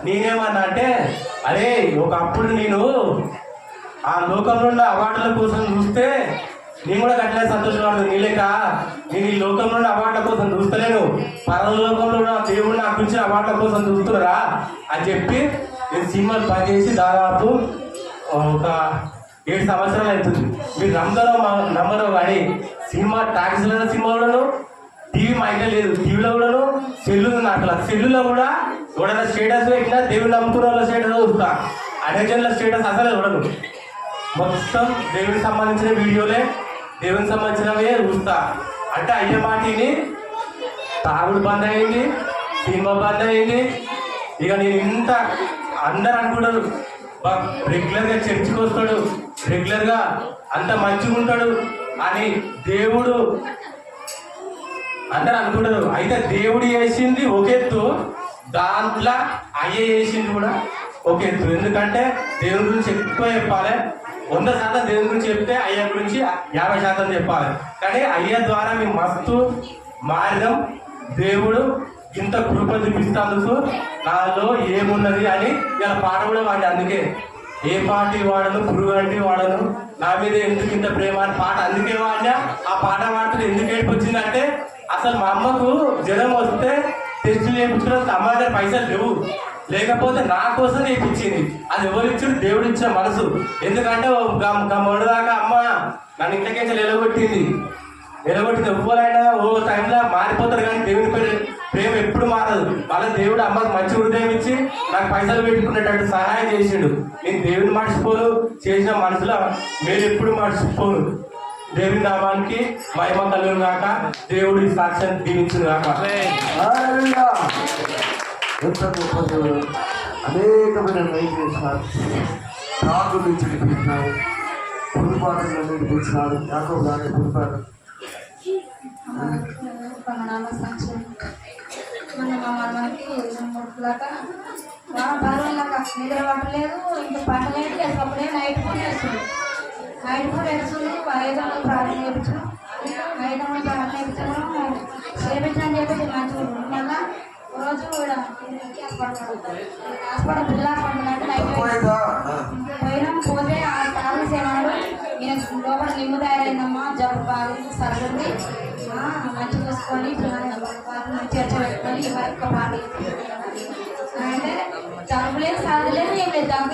Speaker 6: నేనేమన్నా అంటే, అరే ఒకప్పుడు నేను ఆ లోకంలో ఉన్న అవార్డుల కోసం చూస్తే నేను కూడా గట్టిగా సంతోషపడదు. నీలేక నేను ఈ లోకంలో ఉన్న అవార్డుల కోసం చూస్తలేను, పరలోకంలో ఉన్న దేవుడు నాకు ఇచ్చిన అవార్డుల కోసం చూస్తున్నారా అని చెప్పి నేను సినిమాలు పనిచేసి దాదాపు ఒక 7 సంవత్సరాలు అవుతుంది. మీరు నమ్మరో కానీ సినిమా టాక్సీలో సినిమాలను టీవీ మా ఇంట్లో లేదు. టీవీలో కూడాను సెల్లు నాకు సెల్లులో కూడా ఎవడైనా స్టేటస్ పెట్టినా దేవుడు నమ్ముకున్న వాళ్ళ స్టేటస్ చూస్తా. అమెజాన్లో స్టేటస్ అసలే చూడను. మొత్తం దేవుడికి సంబంధించిన వీడియోలే, దేవునికి సంబంధించినవే చూస్తా. అంటే అయ్యే మాటిని తాగుడు బంద్ అయింది, సినిమా బంద్ అయింది. ఇక నేను ఇంత అందరు అనుకుంటారు రెగ్యులర్గా చర్చికి వస్తాడు, రెగ్యులర్గా అంత మంచిగా ఉంటాడు అని దేవుడు అందరు అనుకుంటారు. అయితే దేవుడు చేసింది ఒక ఎత్తు, దాంట్లో అయ్య చేసింది కూడా ఒక ఎత్తు. ఎందుకంటే దేవుడి గురించి ఎక్కువ చెప్పాలి. 100% దేవుడి గురించి చెప్తే అయ్య గురించి 50% చెప్పాలి. కానీ అయ్య ద్వారా మేము మస్తు మారినాం. దేవుడు ఇంత కృప చూపిస్తాందుకు నాలో ఏమున్నది అని ఇలా పాట కూడా వాడి. అందుకే ఏ పార్టీ వాడను, పురుగు అంటే వాడను, నా మీద ఎందుకు ఇంత ప్రేమ అని పాట అందుకే వాడినా. ఆ పాట వాడుతూ ఎందుకు ఏడుపు వచ్చిందంటే, అసలు మా అమ్మకు జ్వరం వస్తే టెస్టులు చేయించుకోవడానికి అమ్మ దగ్గర పైసలు లేవు. లేకపోతే నా కోసం చేయించింది. అది ఎవరు ఇచ్చాడు? దేవుడు ఇచ్చిన మనసు. ఎందుకంటే మొదటిదాకా అమ్మ నన్ను ఇంటికి నిలగొట్టింది. ఎవ్వరైనా ఓ టైంలో మారిపోతారు, కానీ దేవుని ప్రేమ ఎప్పుడు మారదు. మళ్ళీ దేవుడు అమ్మకు మంచి హృదయం ఇచ్చి నాకు పైసలు పెట్టుకునేటట్టు సహాయం చేసిండు. నేను దేవుని మర్చిపోను, చేసిన మనసులో మీరు ఎప్పుడు మర్చిపోను. దేవుని నామానికి మహిమ కలుగును గాక. దేవుడి సాక్ష్యాన్ని దీవించును గాక.
Speaker 1: ఎంత గొప్ప దేవుడు. అనేకమైన నయం చేసినాడు. రాజు నుంచి విడిపించినాడు, పురుపాటులో విడిపించినాడు. యాకోబు గారిని పురుపాడు
Speaker 2: నిద్ర పట్టలేదు, ఇంకా పట్టలేదు. అప్పుడే నైట్ పూట వేస్తుంది. నైట్ పూట వేస్తుంది. 5 గంటలకు ప్రార్థన చేయించాం. 5 గంటలకు ప్రార్థన చేయించాము. చేయించని చెప్పి మంచిగా మళ్ళీ రోజు కూడా హాస్పిటల్ పిల్లలు పండుగ నైట్ పోయినాం. పోతే ఆ తాను సేనాడు నేను లోపల నిమ్ము తయారైందమ్మా, జబ్బు బాగుంది, సర్దుంది, మంచి చూసుకొని చర్చ పెట్టుకొని ఎవరికి పాట అంటే జబ్బు లేదు, సర్దు లేదు, ఏం లేదు. జబ్బు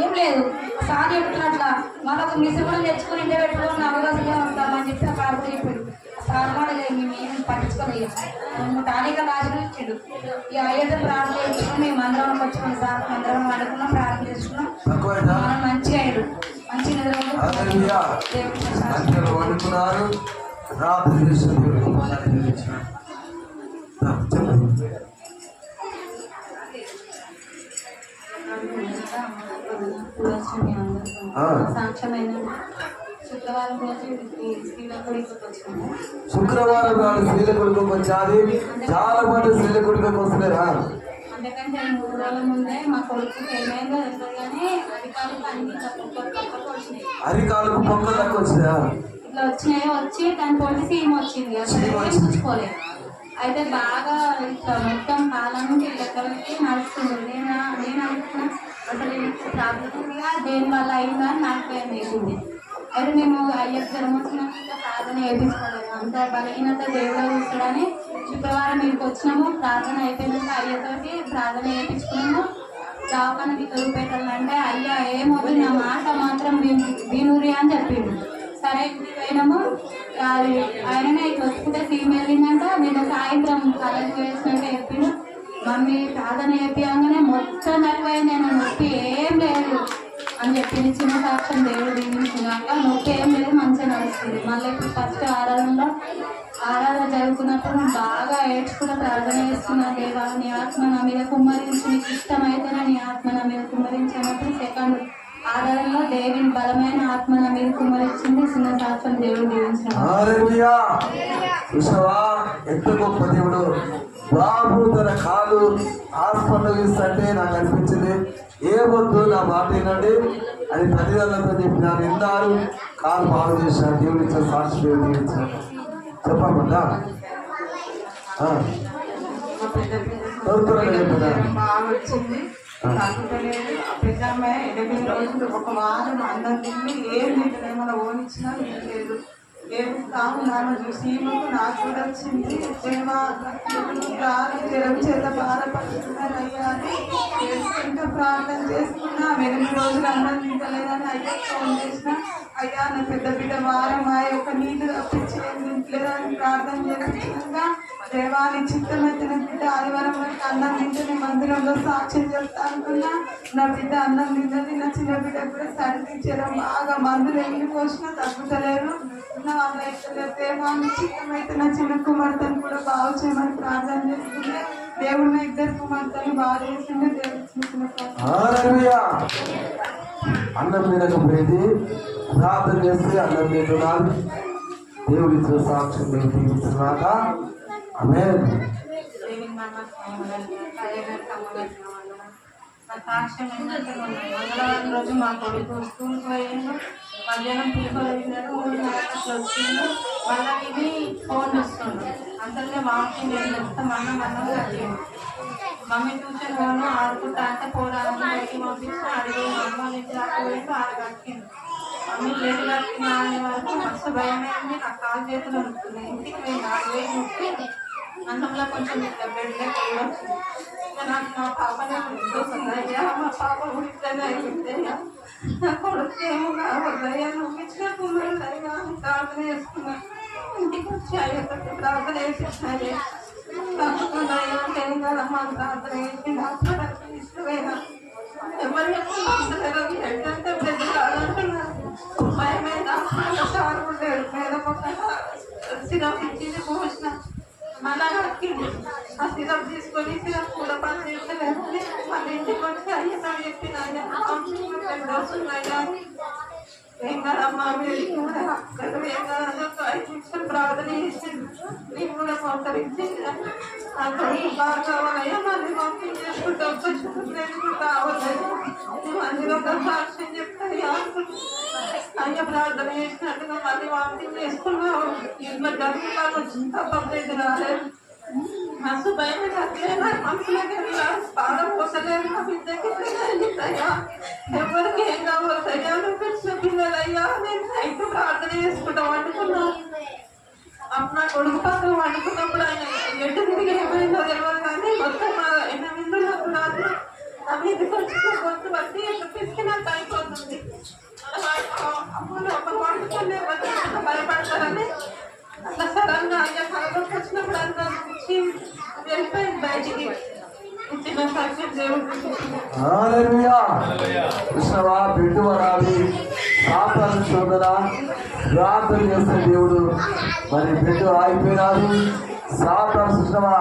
Speaker 2: ఏం లేదు. సార్ చెప్తున్నట్లా మళ్ళీ ఒక మిషన్ కూడా తెచ్చుకుని ఇంటే పెట్టుకుని 4 రోజులే ఉంటామని చెప్పి ఆ పాట చెప్పాడు. సార్ కూడా మేమేం పట్టించుకోలేదు. టానిక రాజులు ఇచ్చాడు. ఈ 5 ప్రార్థన చేసుకుని మేము అందరం వచ్చుకున్నాం. సార్ అందరం వండుకున్నాం, ప్రార్థన చేసుకున్నాం. మనం మంచిగా అయ్యాడు. మంచి నిద్ర
Speaker 1: వండుకున్నారు. రాత్రి శుక్రవారం నాడు స్త్రీల కొడుకు వచ్చాది. చాలా మంది స్త్రీల కొడుకు వస్తున్నారా?
Speaker 2: అందుకంటే 3 రోజుల ముందే మా కొడుకు ఏమైందో కానీ అధికారులు అన్ని
Speaker 1: అరికాలకు పొక్కలు తక్కువ వచ్చినా
Speaker 5: ఇట్లా వచ్చినాయి, వచ్చి దాని పొంటి సీమ్ వచ్చింది, అసలు ఏం పుచ్చుకోలేదు. అయితే బాగా ఇట్లా మొత్తం కాలానికి లెక్కలకి నడుస్తుంది. నేను అనుకున్నా అసలు ప్రాబ్లం ఉందిగా, దేని వల్ల అయిందా అని నాకు భయం వేసింది. అయితే మేము అయ్యకు జ్వరం వచ్చినాక ఇంకా ప్రార్థన చేయించుకోలేదు. అంత బలహీనత దేవుడు చూస్తాడని శుక్రవారం మీకు వచ్చినాము. ప్రార్థన అయిపోయినాక అయ్యతోటి ప్రార్థన చేయించుకున్నాము. దవాఖానకి తొలిపెట్టాలంటే అయ్యా ఏమవుతుంది, నా మాట మాత్రం వినూరి అని చెప్పిండు. సరే ఇంటికి పోయినాము. అది ఆయననే ఇట్లా వస్తుంటే సీమ్ వెళ్ళిందంట. నేను సాయంత్రం కళ్ళకి వేసినట్టు చెప్పిండు. మమ్మీ ప్రార్థన చెప్పగానే మొత్తం తక్కువైంది, నేను నొప్పి ఏం లేదు అని చెప్పింది. చిన్న సాక్ష్యం దేవుడు దీవించినాక నొప్పి ఏం లేదు, మంచిగా నడుస్తుంది. మళ్ళీ ఇప్పుడు ఫస్ట్ ఆరాధన జరుగుతున్నప్పుడు బాగా ఏడ్చుకుని ప్రార్థన చేస్తున్నాను. దేవా నీ ఆత్మ నా మీద కుమ్మరించి, నీకు ఇష్టమైతేనే నీ ఆత్మ నా మీద కుమ్మరించినప్పుడు సెకండ్ ఆధారంలో దేవుని బలమైన ఆత్మ నా మీద కుమ్మరించింది. చిన్న సాక్ష్యం దేవుడు దీవించిన
Speaker 1: ఎంత గొప్ప దేవుడు. బాబు తన కాలు హాస్పిటల్ ఇస్తుంటే నాకు అనిపించింది, ఏమొద్దు నా మాట వినండి అని తల్లిదండ్రులతో చెప్పిన విన్నారు. కాలు బాగు చేశాను. దేవుడు ఇచ్చిన సాక్షి దేవుడు దీవించాను. చెప్పకుండా
Speaker 3: బాగా వచ్చింది, తగ్గుతలేదు. ఆ పెద్ద అమ్మాయి 70 రోజులు ఒక వారం అన్నం తిండి ఏం తింటే ఏమైనా ఓనిచ్చినా లేదు. ఏడుస్తా ఉన్నాను చూసి ఈమెకు నాకు కూడా వచ్చింది. జ్వరం చేత బాధపడుతున్నారు అయ్యా అని ఇంకా ప్రార్థన చేసుకున్నా. 8 రోజులు అన్నం తింటలేదని అయ్యా ఫోన్ చేసిన. అయ్యా నా పెద్ద బిడ్డ వారం ఆ యొక్క నీళ్లు తప్పించి ఏం తింటలేదని ప్రార్థన చేసినాక దేవాన్ని చిత్తమెత్తిన బిడ్డ ఆదివారం వరకు అన్నం తింటే మందిరంలో సాక్ష్యం చెప్తా అనుకున్నా. నా బిడ్డ అన్నం తిన్నది. నా చిన్న బిడ్డ కూడా సర్ది జ్వరం బాగా మందులు ఎన్ని పోసినా తగ్గుతలేరు. నా వాళ్ళ దేవాన్ని చిత్తమైతే నా చిన్న కుమార్తెను కూడా బాగు చేయమని ప్రార్థన చేస్తుంటే దేవుడు నా 2 కుమార్తెలు బాగా చేసిండే. దేవుడు
Speaker 1: అన్నం తినకపోయింది, ప్రార్థన చేస్తే అన్నం తింటున్నారు. దేవుడి ఇచ్చిన సాక్ష్యం దేవుడు దీవించినాక ఆమేన్.
Speaker 5: సాక్ష్యం ఏంటంటే మంగళవారం రోజు మా కొడుకు స్కూల్కి పోయిండు. మధ్యాహ్నం పిలుపులు 3:30 వచ్చిండు. వాళ్ళకి ఇది ఫోన్ వస్తుండు. అంతలో వాకింగ్ మొత్తం అన్నం కట్టిండు. మమ్మీ ట్యూషన్ పోను ఆడుకుంటా అంటే పోరాలని బయటికి పంపిస్తూ అడిగి అమ్మ నుంచి పోయిండు. ఆడ కట్టిండు. మమ్మీ లేదు కట్టిన అనే వరకు మస్తు భయమైంది. నాకు కాలు చేతులు అనుకున్నాయి. ఇంటికి పోయింది. 6 వేలు ముట్టి అన్నంలో కొంచెం బెడ్లే వచ్చింది. నాకు మా పాపనే వస్తుందయ్యా, మా పాప ఉడితేనే అయిపోయిందయ్యా, నా కొడుకు ఏమో కావద్దయ్యా, నువ్వు ఇచ్చిన కుమ్మరుదయ్యా అని ప్రార్థన చేసుకున్నా. ఇంటికి వచ్చి అయ్యతో ప్రార్థన చేసేసినాయ్యా. తప్పకుండా అయ్యా ఏం కాదమ్మా ప్రార్థన చేసి హాస్పిటల్కి ఇష్టమైనా ఎవరు ఏంటంటే పెద్ద కాదంటున్నారు. భయమైన సార్ ఉండేది మీద సిరప్ ఇచ్చింది పోసిన మళ్ళా కట్టింది. ఆ సిరప్ తీసుకొని సిరప్ కూడా పని చేస్తలేదు. మళ్ళీ ఇంటికి వచ్చి అయ్యా చెప్పిన వస్తున్నాయా ఏం కదమ్మా మీరు ఏం కాదు 5 నిమిషాలు ప్రార్థన చేసింది. నేను కూడా మోకరించి అక్కడ బాగా కావాలయ్యా మళ్ళీ వాకింగ్ చేసుకుంటూ వచ్చి కావాలయ్యా మందిలో ఒక సాక్ష్యం చెప్తాయ్యా అయ్యా ప్రార్థన చేసినట్టుగా మళ్ళీ వాకింగ్ చేసుకున్నావు. మరి డబ్బులు వచ్చింది తప్పలేదు రాలేదు. మస్తు భయం కట్టలేదు. మనసులకి పాడం పోసలేదు. నా బిడ్డకి అయ్యా ఎవరికి ఏం కావద్దయ్యా, నువ్వు పెట్టిన పిల్లలయ్యా. నేను నైట్ ప్రార్థన చేసుకుంటా వండుకున్నాను. అప్పుడు నా కొడుకు పక్కన వండుకున్నప్పుడు ఆయన ఎటు తిరిగి ఏమైందో తెలియదు కానీ మొత్తం 8 నాకు రాదు. నా మీదకి వచ్చి గొంతు బట్టి ఎట్లా పిసికి నాకు అయిపోతుంది. అప్పుడు ఒక వండుకొని భయపడతారని అట్లా సడన్గా అయ్యా కలలోకి వచ్చినప్పుడు అంతా వచ్చి వెళ్ళిపోయింది బయటికి. ఇచ్చిన సాక్ష్యం దేవుడు
Speaker 1: పెట్టుబడాలి సాతాను శోధన ప్రార్థన చేస్తే దేవుడు మరి బిడ్డ ఆగిపోయినారు. సాతాను సుష్మా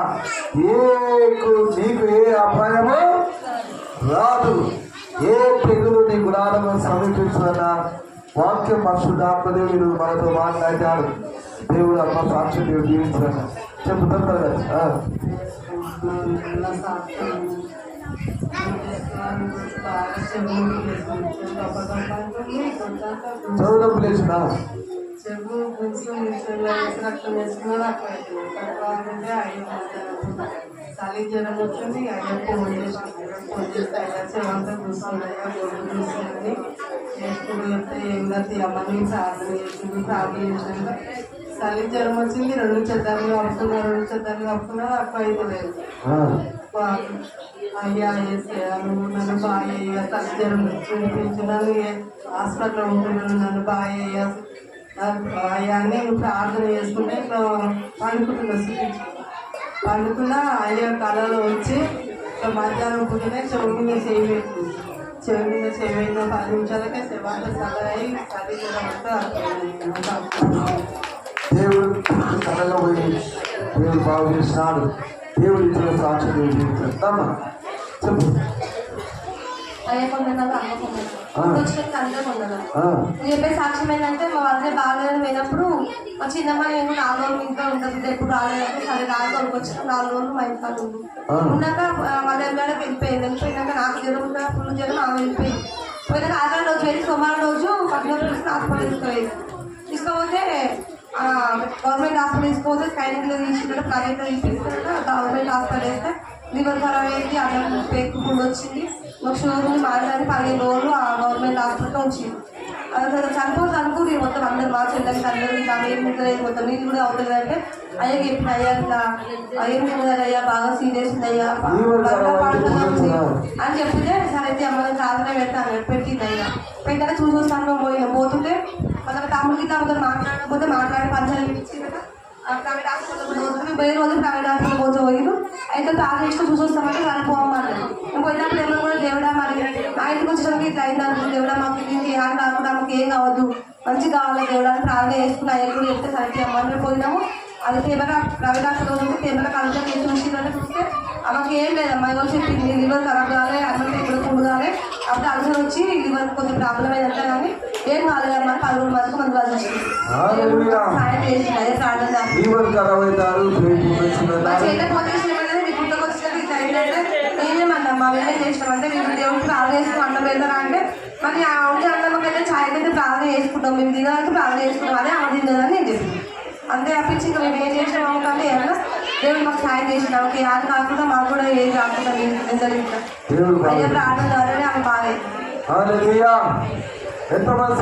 Speaker 1: నీకు ఏ అపాయము రాదు, ఏ తెగులు నీ గుణాలను సమీపించదన్న వాక్యం పరిశుద్ధాత్మదేవుడు మనతో మాట్లాడాడు. దేవుడు అమ్మ సాక్ష్యం దేవుడు జీవించాడు. చెప్పు తొందరగా
Speaker 3: బాగా చెవులు వేసుకుంటుంది
Speaker 1: చదువు లేచినా
Speaker 3: చెవు పులుసు మిక్సర్లో వేసి రక్తం వేసుకున్నా అక్కడ చలి జ్వరం వచ్చింది అయ్యా ఫోన్ చేస్తే అయ్యా చెవంతా కూర్చుంది అయ్యా గొడ్డు కూర్చుంది ఎప్పుడు చెప్తే ఏం కాదు అమ్మని ప్రార్థన చేసింది ప్రార్థన చేసినాక చలి జ్వరం వచ్చింది 2 చెద్దాలు కప్పుకున్నారు అక్క అయితే లేదు అయ్యా నువ్వు నన్ను బాగా అయ్యా చలి జ్వరం చూపించినాను హాస్పిటల్లో ఉంటున్నాను నన్ను బాగా అయ్యా అయ్యా అని ప్రార్థన చేసుకుంటే ఇట్లా పండుకున్నా అయ్యా కళలో వచ్చి మధ్యాహ్నం పుట్టిన చెవి మీద చేయబెట్టింది చెవి మీద చేయబెట్టిన 10 నిమిషాలకే శవాంత చల్లయి చలి
Speaker 1: దేవుడు కళలో పోయి దేవుడు బాగు చేసినాడు. దేవుడు ఇచ్చిన సాక్షి చెప్తామా చెప్పు.
Speaker 7: అయ్యే కొండలు వచ్చిన అందరూ కొండలు చెప్పే సాక్ష్యం ఏంటంటే మా వాళ్ళే బాగాలేదు పోయినప్పుడు మా చిన్నమ్మ నేను 4 రోజులు ఇంట్లో ఉంటుంది ఎప్పుడు రాలేదంటే సరే రాళ్ళకి వచ్చిన 4 రోజులు మా ఇంట్లో ఉన్నాక వాళ్ళ వెళ్ళిపోయినాక నాకు జ్వరం ఫుల్ జ్వరం ఆమె వెళ్ళిపోయింది. పోయినాక 6వ రోజు వెళ్ళి సోమవారం రోజు పద్నాలుగు రోజులు హాస్పిటల్ తీసుకుపోతే గవర్నమెంట్ హాస్పిటల్ తీసుకుపోతే స్కానింగ్లో తీసుకుంటే ప్రైవేట్లో తీసుకుంటే గవర్నమెంట్ హాస్పిటల్ వేస్తే లివర్ ఖరాబ్ అయింది అన్నం పేక్కుండా వచ్చింది. మాకు షుగర్ మారడానికి 15 రోజులు ఆ గవర్నమెంట్ హాస్పిటల్లో వచ్చింది. అది చనిపోతుంది మొత్తం అందరు మా చెల్లెకి అందరూ ఇలా ఏం తింటలేదు మొత్తం నీళ్ళు కూడా అవుతుంది అంటే అయ్యా చెప్పిన అయ్యా ఇట్లా ఏం తిన్నది అయ్యా బాగా సీరియస్ ఉంది అయ్యా అని చెప్తే సరే అయితే అమ్మని సాధన పెడతాను పెట్టింది అయ్యా పెట్టాక చూసొస్తాను పోతుంటే మన తమ్ముడికి తమతో మాట్లాడకపోతే మాట్లాడి పంచాయతీ ఇచ్చి కదా ప్రైవేట్ హాస్పిటల్ వేరే రోజు ప్రైవేట్ హాస్పిటల్ పోతే పోయిను అయితే తాను ఇష్టం చూసొస్తామంటే దాన్ని పోమన్నారు. నేను పోయినప్పుడు ఏమో కూడా దేవుడా మరి మా ఇంటికి వచ్చేసరికి ఇట్లా అయిందనుకో దేవుడా మాకు ఇది ఏం కాకుండా మాకు ఏం కావద్దు మంచి కావాలి దేవుడా అని ప్రార్థన చేసుకుని అయ్యా కూడా చెప్తే సరే అమ్మని పోయినాము. అది తేమగా ప్రైవేట్ హాస్పిటల్ ఉంటే తేమగా కలుగుతా చేసి చూసిందంటే చూస్తే ఆమెకి ఏం లేదమ్మా ఇవాళ చెప్పింది లివర్ ఖరాబ్ కావాలి అన్నం ఇప్పుడు కూడు కావాలి అప్పుడు అల్సర్ వచ్చి లివర్ కొంచెం ప్రాబ్లం అయిందంటే కానీ ఏం కాలేదమ్మా 10 మందికి మంది వాళ్ళు సాయం చేసింది అదే ప్రార్థన చేయకపోతే గుర్తకు వచ్చినట్టు నేనేమన్నామ్మా వేరే చేసినామంటే మేము దేవుడికి ప్రార్థన చేసుకుని అన్నం పెడతారా అంటే మరి ఆ ఉంటే అన్నం అయితే ఛాయ్ అయితే ప్రార్థన చేసుకుంటాం మేము తినడానికి ప్రార్థన చేసుకుంటాం అదే ఆమె తిన్నదని నేను చెప్పాను. అంతే అప్పించి ఇంకా మేము ఏం చేసినాము కానీ ఏమన్నా దేవుడు మాకు సాయం చేసినాం అది కాకుండా మాకు కూడా ఏం కాకుండా అయ్యా ప్రార్థన ద్వారానే ఆమె బాగా
Speaker 1: ఎంతమంది